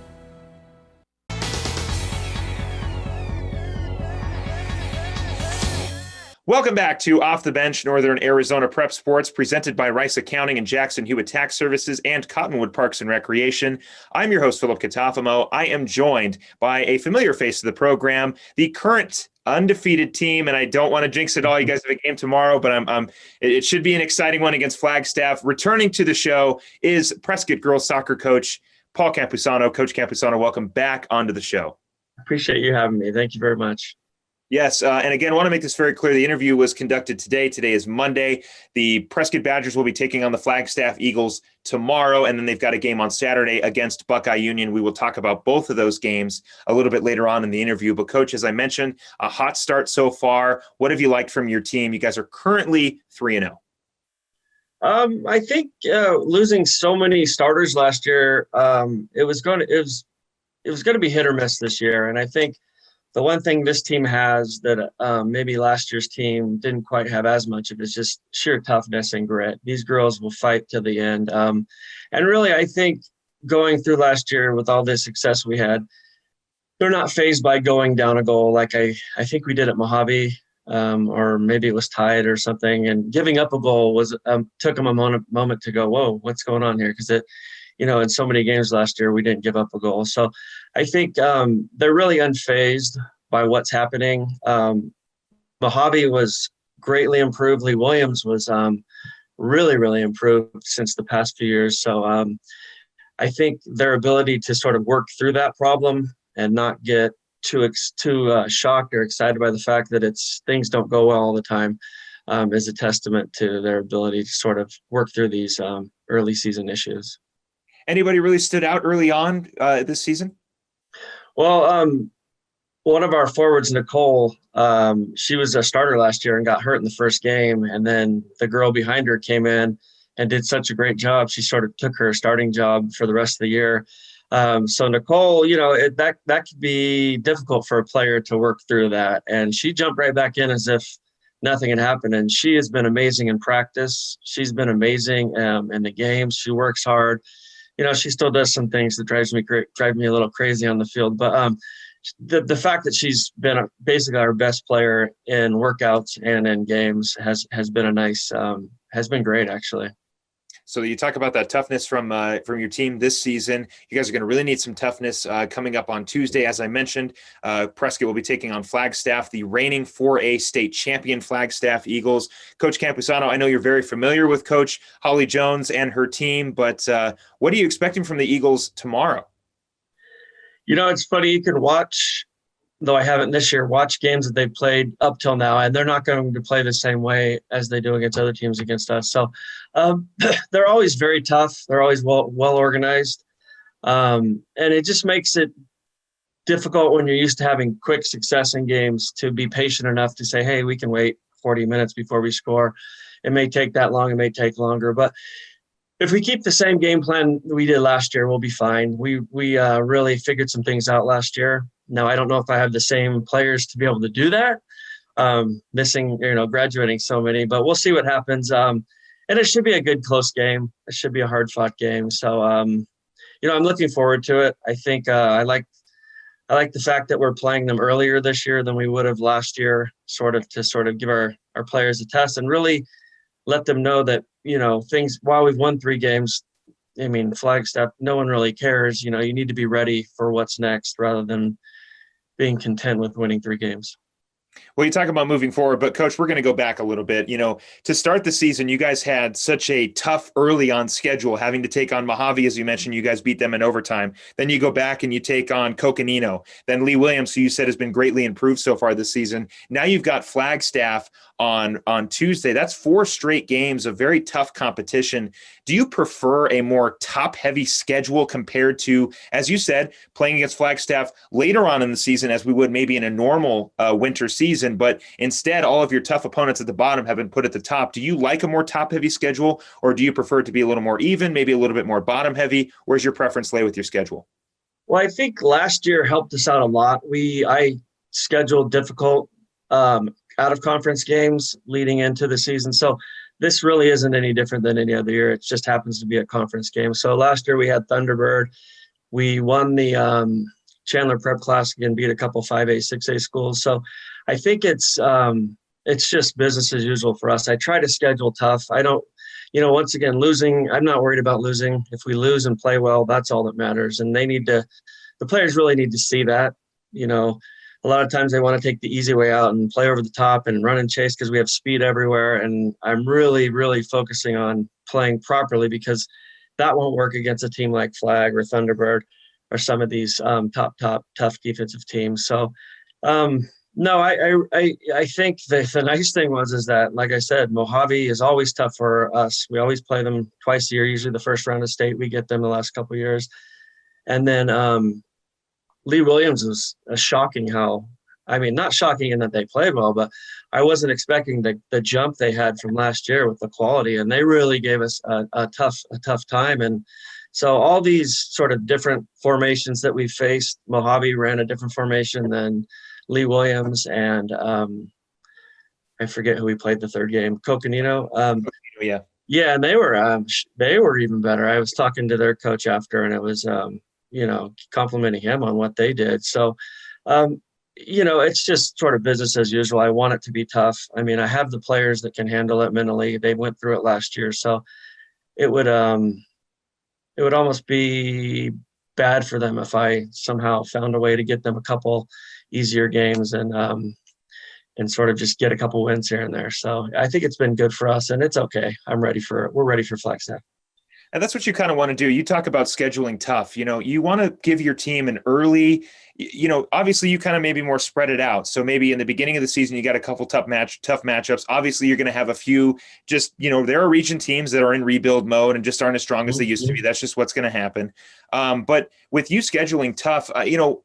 S1: Welcome back to Off the Bench Northern Arizona Prep Sports, presented by Rice Accounting and Jackson Hewitt Tax Services and Cottonwood Parks and Recreation. I'm your host, Philip Catalfamo. I am joined by a familiar face of the program, the current undefeated team, and I don't want to jinx it all. You guys have a game tomorrow, but it should be an exciting one against Flagstaff. Returning to the show is Prescott girls soccer coach Paul Campuzano. Coach Campuzano, welcome back onto the show.
S6: Appreciate you having me. Thank you very much.
S1: Yes, and again, I want to make this very clear. The interview was conducted today. Today is Monday. The Prescott Badgers will be taking on the Flagstaff Eagles tomorrow, and then they've got a game on Saturday against Buckeye Union. We will talk about both of those games a little bit later on in the interview. But, Coach, as I mentioned, a hot start so far. What have you liked from your team? You guys are currently 3-0.
S6: I think losing so many starters last year, it was going to be hit or miss this year, and I think the one thing this team has that maybe last year's team didn't quite have as much of is just sheer toughness and grit. These girls will fight to the end. And really, I think going through last year with all this success we had, they're not fazed by going down a goal like I think we did at Mojave, or maybe it was tied or something. And giving up a goal was took them a moment to go, whoa, what's going on here? Because in so many games last year, we didn't give up a goal. So I think they're really unfazed by what's happening. Mojave was greatly improved. Lee Williams was really, really improved since the past few years. So I think their ability to sort of work through that problem and not get too shocked or excited by the fact that things don't go well all the time is a testament to their ability to sort of work through these early season issues.
S1: Anybody really stood out early on this season?
S6: Well, one of our forwards, Nicole, she was a starter last year and got hurt in the first game. And then the girl behind her came in and did such a great job. She sort of took her starting job for the rest of the year. So Nicole, that could be difficult for a player to work through that. And she jumped right back in as if nothing had happened. And she has been amazing in practice. She's been amazing in the games. She works hard. She still does some things that drive me a little crazy on the field. But the fact that she's been basically our best player in workouts and in games has been great, actually.
S1: So you talk about that toughness from your team this season. You guys are going to really need some toughness coming up on Tuesday. As I mentioned, Prescott will be taking on Flagstaff, the reigning 4A state champion Flagstaff Eagles. Coach Campuzano, I know you're very familiar with Coach Holly Jones and her team, but what are you expecting from the Eagles tomorrow?
S6: It's funny. You can watch, though I haven't this year, watch games that they've played up till now, and they're not going to play the same way as they do against other teams against us. So they're always very tough. They're always well organized. And it just makes it difficult when you're used to having quick success in games to be patient enough to say, hey, we can wait 40 minutes before we score. It may take that long. It may take longer. But if we keep the same game plan we did last year, we'll be fine. We really figured some things out last year. Now, I don't know if I have the same players to be able to do that, missing, graduating so many, but we'll see what happens. And it should be a good, close game. It should be a hard-fought game. So, I'm looking forward to it. I think I like the fact that we're playing them earlier this year than we would have last year, to give our players a test and really let them know that, things, while we've won 3 games, Flagstaff, no one really cares. You need to be ready for what's next rather than being content with winning 3 games.
S1: Well, you talk about moving forward, but Coach, we're going to go back a little bit. To start the season, you guys had such a tough early on schedule, having to take on Mojave, as you mentioned. You guys beat them in overtime. Then you go back and you take on Coconino. Then Lee Williams, who you said has been greatly improved so far this season. Now you've got Flagstaff on Tuesday. That's 4 straight games of very tough competition. Do you prefer a more top-heavy schedule compared to, as you said, playing against Flagstaff later on in the season, as we would maybe in a normal winter season, but instead all of your tough opponents at the bottom have been put at the top? Do you like a more top-heavy schedule, or do you prefer it to be a little more even, maybe a little bit more bottom-heavy? Where's your preference lay with your schedule?
S6: Well, I think last year helped us out a lot. I scheduled difficult out-of-conference games leading into the season. So this really isn't any different than any other year. It just happens to be a conference game. So last year we had Thunderbird. We won the Chandler Prep Classic and beat a couple 5A, 6A schools. So I think it's just business as usual for us. I try to schedule tough. I don't, once again, losing, I'm not worried about losing. If we lose and play well, that's all that matters. And the players really need to see that. A lot of times they want to take the easy way out and play over the top and run and chase because we have speed everywhere. And I'm really, really focusing on playing properly, because that won't work against a team like Flag or Thunderbird or some of these top tough defensive teams. So no, I think the nice thing is that, like I said, Mojave is always tough for us. We always play them twice a year, usually the first round of state. We get them the last couple of years. And then Lee Williams was shocking not shocking in that they played well, but I wasn't expecting the jump they had from last year with the quality, and they really gave us a tough time. And so all these sort of different formations that we faced, Mojave ran a different formation than Lee Williams, and I forget who we played the third game, Coconino. Yeah, and they were even better. I was talking to their coach after, and it was complimenting him on what they did. So, it's just sort of business as usual. I want it to be tough. I have the players that can handle it mentally. They went through it last year. So it would almost be bad for them if I somehow found a way to get them a couple easier games and sort of just get a couple wins here and there. So I think it's been good for us, and it's okay. We're ready for Flagstaff.
S1: And that's what you kind of want to do. You talk about scheduling tough. You want to give your team an early, obviously you kind of maybe more spread it out. So maybe in the beginning of the season, you got a couple tough matchups. Obviously, you're going to have a few just, there are region teams that are in rebuild mode and just aren't as strong as they used to be. That's just what's going to happen. But with you scheduling tough,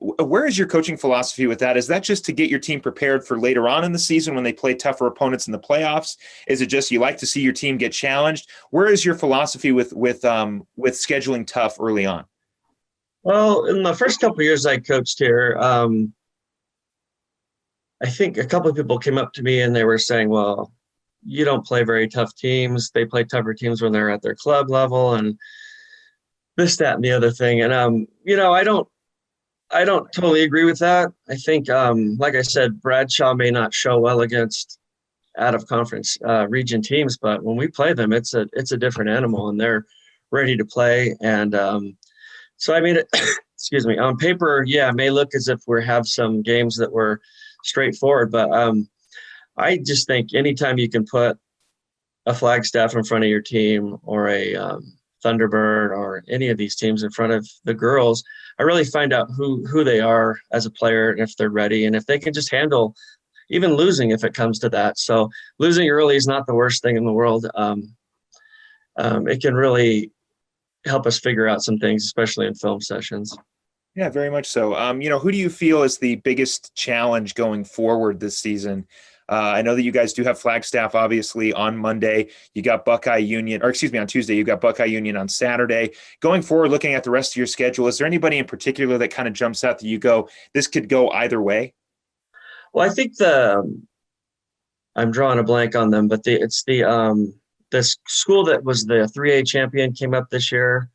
S1: where is your coaching philosophy with that? Is that just to get your team prepared for later on in the season when they play tougher opponents in the playoffs? Is it just you like to see your team get challenged? Where is your philosophy with scheduling tough early on?
S6: Well, in the first couple of years I coached here, I think a couple of people came up to me and they were saying, well, you don't play very tough teams. They play tougher teams when they're at their club level and this, that, and the other thing. And, I don't totally agree with that. I think, like I said, Bradshaw may not show well against out of conference region teams, but when we play them, it's a different animal and they're ready to play. And so, I mean, excuse me, on paper, yeah, it may look as if we have some games that were straightforward, but I just think anytime you can put a Flagstaff in front of your team or a Thunderbird or any of these teams in front of the girls, I really find out who they are as a player and if they're ready and if they can just handle even losing if it comes to that. So losing early is not the worst thing in the world. It can really help us figure out some things, especially in film sessions.
S1: Yeah, very much so. Who do you feel is the biggest challenge going forward this season? I know that you guys do have Flagstaff, obviously, on Monday. You got Buckeye Union, on Tuesday. You got Buckeye Union on Saturday. Going forward, looking at the rest of your schedule, is there anybody in particular that kind of jumps out that you go, this could go either way?
S6: Well, I think I'm drawing a blank on them, but it's the school that was the 3A champion came up this year,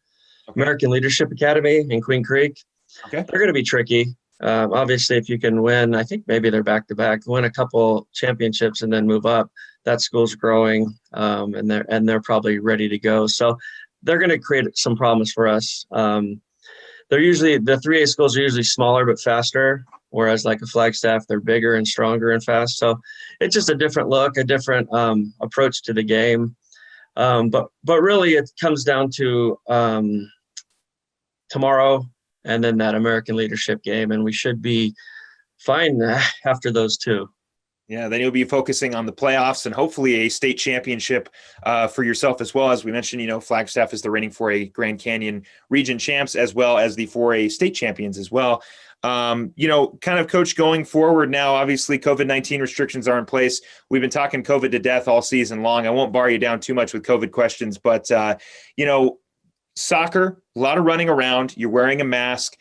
S6: okay. American Leadership Academy in Queen Creek. Okay. They're going to be tricky. Obviously, if you can win, I think maybe they're back-to-back, win a couple championships and then move up, that school's growing, and they're probably ready to go. So they're going to create some problems for us. They're usually, the 3A schools are usually smaller but faster, whereas like a Flagstaff, they're bigger and stronger and fast. So it's just a different look, a different approach to the game. But really it comes down to tomorrow and then that American Leadership game, and we should be fine after those two.
S1: Yeah, then you'll be focusing on the playoffs and hopefully a state championship for yourself as well. As we mentioned, Flagstaff is the reigning 4A Grand Canyon region champs as well as the 4A state champions as well. Kind of, Coach, going forward now, obviously COVID-19 restrictions are in place. We've been talking COVID to death all season long. I won't bar you down too much with COVID questions, but, soccer, a lot of running around, you're wearing a mask,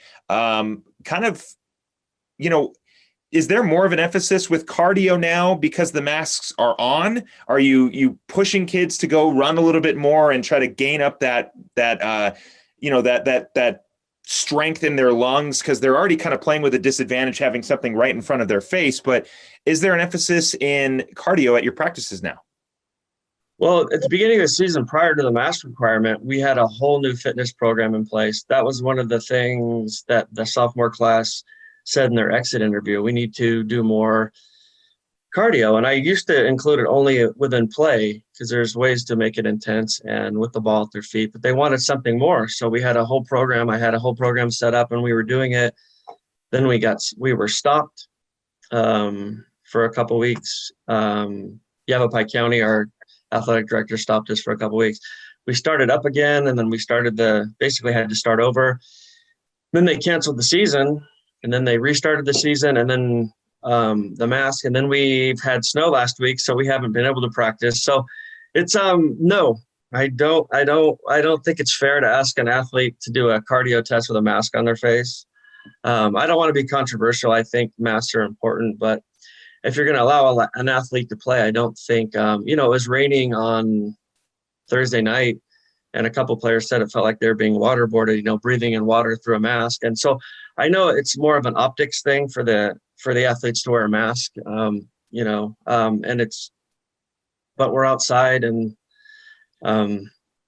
S1: is there more of an emphasis with cardio now because the masks are on? Are you pushing kids to go run a little bit more and try to gain up that strength in their lungs because they're already kind of playing with a disadvantage having something right in front of their face? But is there an emphasis in cardio at your practices now?
S6: Well, at the beginning of the season, prior to the mask requirement, we had a whole new fitness program in place. That was one of the things that the sophomore class said in their exit interview. We need to do more cardio. And I used to include it only within play because there's ways to make it intense and with the ball at their feet, but they wanted something more. So we had a whole program. I had a whole program set up and we were doing it. Then we were stopped for a couple of weeks. Yavapai County, our athletic director, stopped us for a couple of weeks. We started up again, and then we basically had to start over. Then they canceled the season, and then they restarted the season, and then the mask, and then we've had snow last week, so we haven't been able to practice. So it's no, I don't think it's fair to ask an athlete to do a cardio test with a mask on their face. I don't want to be controversial. I think masks are important, but if you're going to allow an athlete to play, I don't think, it was raining on Thursday night and a couple players said it felt like they were being waterboarded, breathing in water through a mask. And so I know it's more of an optics thing for the athletes to wear a mask, but we're outside and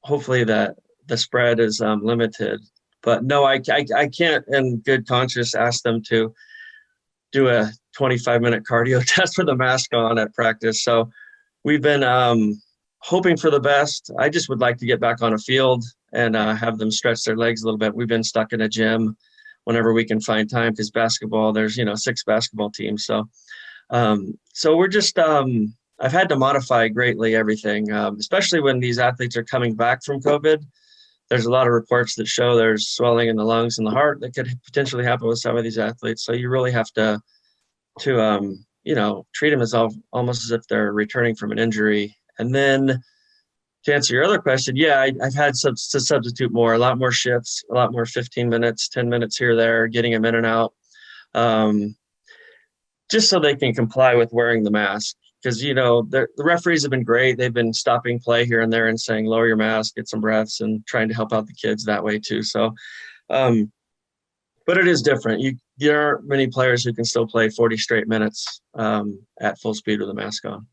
S6: hopefully that the spread is limited. But no, I can't in good conscience ask them to do a 25-minute cardio test with a mask on at practice. So we've been hoping for the best. I just would like to get back on a field and have them stretch their legs a little bit. We've been stuck in a gym whenever we can find time because basketball, there's 6 basketball teams. So we're just I've had to modify greatly everything, especially when these athletes are coming back from COVID. There's a lot of reports that show there's swelling in the lungs and the heart that could potentially happen with some of these athletes. So you really have to treat them as almost as if they're returning from an injury. And then to answer your other question, yeah, I've had to substitute more, a lot more shifts, a lot more 15 minutes, 10 minutes here or there, getting them in and out. just so they can comply with wearing the mask. Because, you know, the referees have been great. They've been stopping play here and there and saying, lower your mask, get some breaths, and trying to help out the kids that way too. So, but it is different. There aren't many players who can still play 40 straight minutes at full speed with a mask on.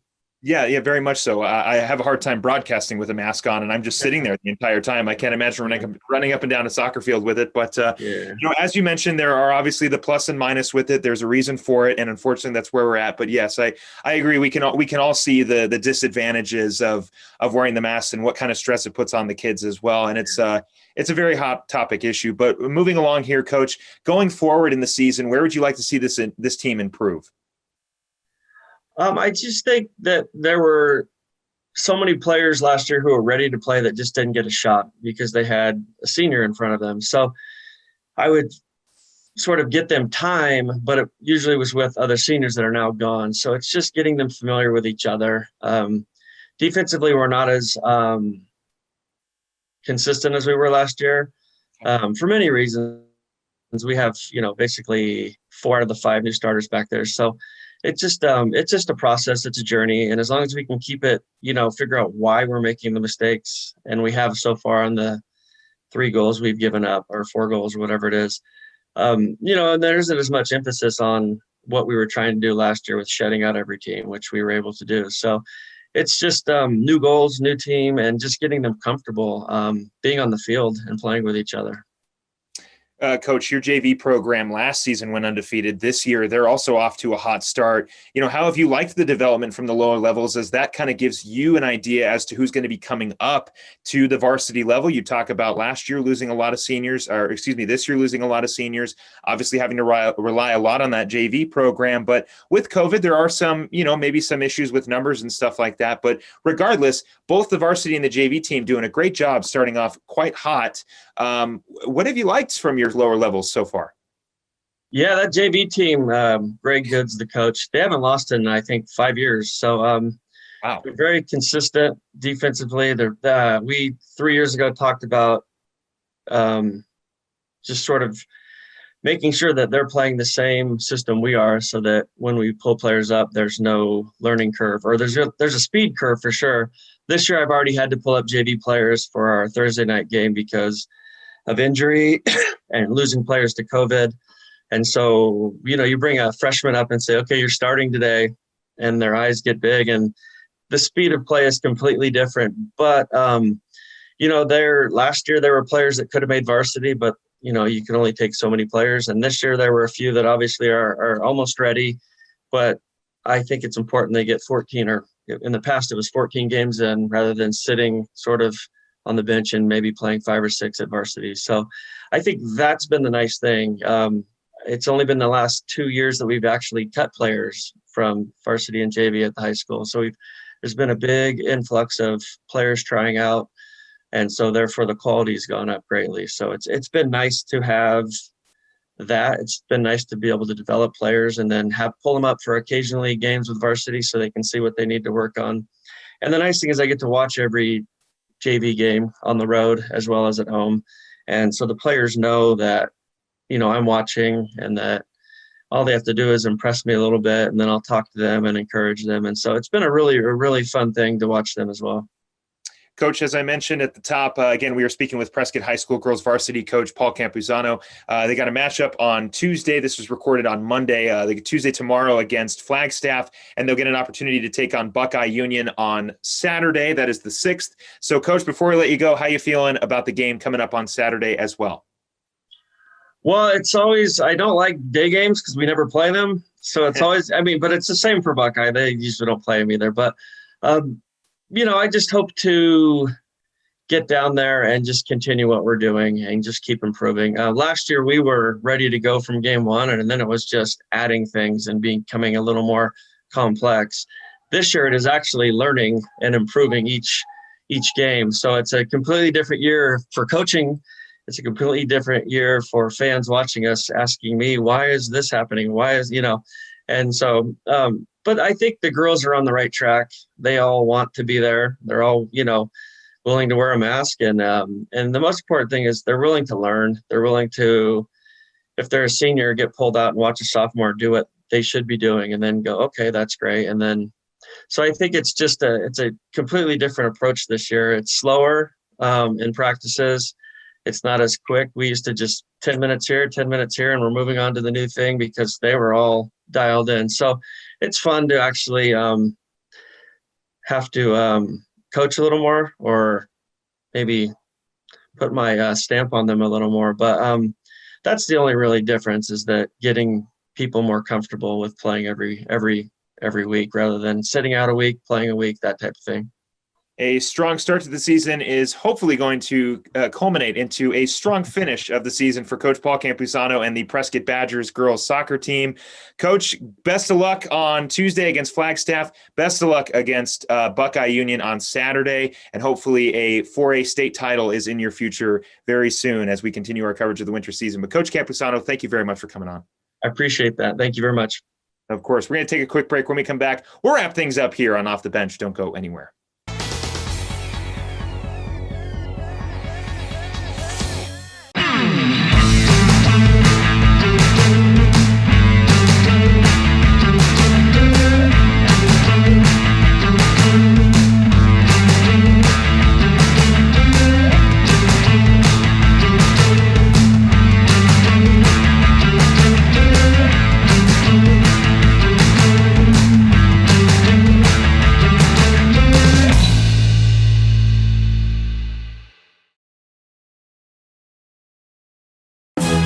S1: Yeah, very much so. I have a hard time broadcasting with a mask on, and I'm just sitting there the entire time. I can't imagine running up and down a soccer field with it. But you know, as you mentioned, there are obviously the plus and minus with it. There's a reason for it, and unfortunately, that's where we're at. But yes, I agree. We can all see the disadvantages of wearing the mask and what kind of stress it puts on the kids as well. And it's a very hot topic issue. But moving along here, Coach, going forward in the season, where would you like to see this team improve?
S6: I just think that there were so many players last year who were ready to play that just didn't get a shot because they had a senior in front of them. So I would sort of get them time, but it usually was with other seniors that are now gone. So it's just getting them familiar with each other. Defensively, we're not as consistent as we were last year for many reasons. We have, you know, basically 4 out of the 5 new starters back there. So it's just a process. It's a journey. And as long as we can keep it, you know, figure out why we're making the mistakes, and we have so far on the 3 goals we've given up, or 4 goals, or whatever it is, you know, and there isn't as much emphasis on what we were trying to do last year with shedding out every team, which we were able to do. So it's just new goals, new team, and just getting them comfortable being on the field and playing with each other.
S1: Coach, your JV program last season went undefeated. This year, they're also off to a hot start. You know, how have you liked the development from the lower levels, as that kind of gives you an idea as to who's going to be coming up to the varsity level? You talk about last year losing a lot of seniors, or this year losing a lot of seniors, obviously having to rely a lot on that JV program. But with COVID, there are some, you know, maybe some issues with numbers and stuff like that. But regardless, both the varsity and the JV team doing a great job starting off quite hot. What have you liked from your lower levels so far?
S6: Yeah, that JV team, Greg Good's the coach. They haven't lost in, I think, 5 years. So wow, they're very consistent defensively. We 3 years ago talked about just sort of making sure that they're playing the same system we are, so that when we pull players up, there's no learning curve, or there's a speed curve for sure. This year, I've already had to pull up JV players for our Thursday night game because of injury and losing players to COVID. And so, you know, you bring a freshman up and say, okay, you're starting today, and their eyes get big, and the speed of play is completely different. But, you know, last year there were players that could have made varsity, but, you know, you can only take so many players. And this year there were a few that obviously are almost ready, but I think it's important they get 14, or in the past it was 14 games in, rather than sitting sort of on the bench and maybe playing 5 or 6 at varsity. So I think that's been the nice thing. It's only been the last 2 years that we've actually cut players from varsity and JV at the high school. So there's been a big influx of players trying out, and so therefore the quality's gone up greatly. So it's been nice to have that. It's been nice to be able to develop players and then pull them up for occasionally games with varsity so they can see what they need to work on. And the nice thing is I get to watch every JV game on the road as well as at home. And so the players know that, you know, I'm watching, and that all they have to do is impress me a little bit, and then I'll talk to them and encourage them. And so it's been a really fun thing to watch them as well.
S1: Coach, as I mentioned at the top, again, we were speaking with Prescott High School girls varsity coach Paul Campuzano. They got a matchup on Tuesday. This was recorded on Monday. They get Tuesday tomorrow against Flagstaff, and they'll get an opportunity to take on Buckeye Union on Saturday. That is the 6th. So, Coach, before we let you go, how you feeling about the game coming up on Saturday as well?
S6: Well, it's always – I don't like day games because we never play them. So it's always – I mean, but it's the same for Buckeye. They usually don't play them either. But you know, I just hope to get down there and just continue what we're doing and just keep improving. Last year, we were ready to go from game 1, and then it was just adding things and becoming a little more complex. This year, it is actually learning and improving each game. So it's a completely different year for coaching. It's a completely different year for fans watching us, asking me, why is this happening? Why is, you know, and so, but I think the girls are on the right track. They all want to be there. They're all, you know, willing to wear a mask. And the most important thing is they're willing to learn. They're willing to, if they're a senior, get pulled out and watch a sophomore do what they should be doing, and then go, okay, that's great. And then, so I think it's just it's a completely different approach this year. It's slower in practices. It's not as quick. We used to just 10 minutes here, 10 minutes here, and we're moving on to the new thing because they were all dialed in. So it's fun to actually have to coach a little more, or maybe put my stamp on them a little more. But that's the only really difference, is that getting people more comfortable with playing every week rather than sitting out a week, playing a week, that type of thing.
S1: A strong start to the season is hopefully going to culminate into a strong finish of the season for Coach Paul Campuzano and the Prescott Badgers girls soccer team. Coach, best of luck on Tuesday against Flagstaff. Best of luck against Buckeye Union on Saturday. And hopefully a 4A state title is in your future very soon as we continue our coverage of the winter season. But Coach Campuzano, thank you very much for coming on.
S6: I appreciate that. Thank you very much.
S1: Of course. We're going to take a quick break. When we come back, we'll wrap things up here on Off the Bench. Don't go anywhere.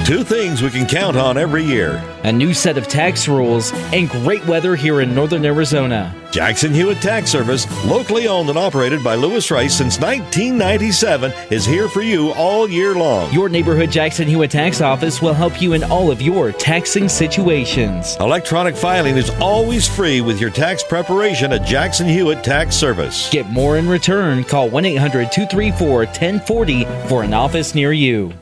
S2: Two things we can count on every year:
S3: A new set of tax rules and great weather here in northern Arizona.
S2: Jackson Hewitt Tax Service, locally owned and operated by Lewis Rice since 1997, is here for you all year long.
S3: Your neighborhood Jackson Hewitt Tax Office will help you in all of your taxing situations.
S2: Electronic filing is always free with your tax preparation at Jackson Hewitt Tax Service.
S3: Get more in return. Call 1-800-234-1040 for an office near you.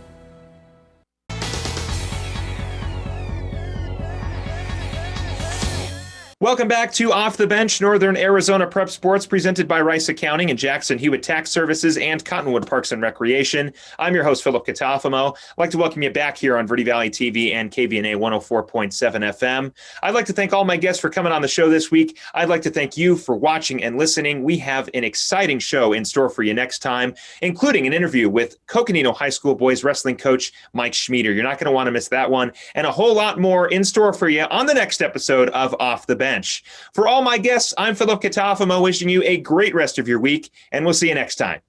S1: Welcome back to Off the Bench, Northern Arizona Prep Sports, presented by Rice Accounting and Jackson Hewitt Tax Services and Cottonwood Parks and Recreation. I'm your host, Philip Catalfamo. I'd like to welcome you back here on Verde Valley TV and KVNA 104.7 FM. I'd like to thank all my guests for coming on the show this week. I'd like to thank you for watching and listening. We have an exciting show in store for you next time, including an interview with Coconino High School boys wrestling coach Mike Schmieder. You're not going to want to miss that one, and a whole lot more in store for you on the next episode of Off the Bench. For all my guests, I'm Philip Catalfamo, wishing you a great rest of your week, and we'll see you next time.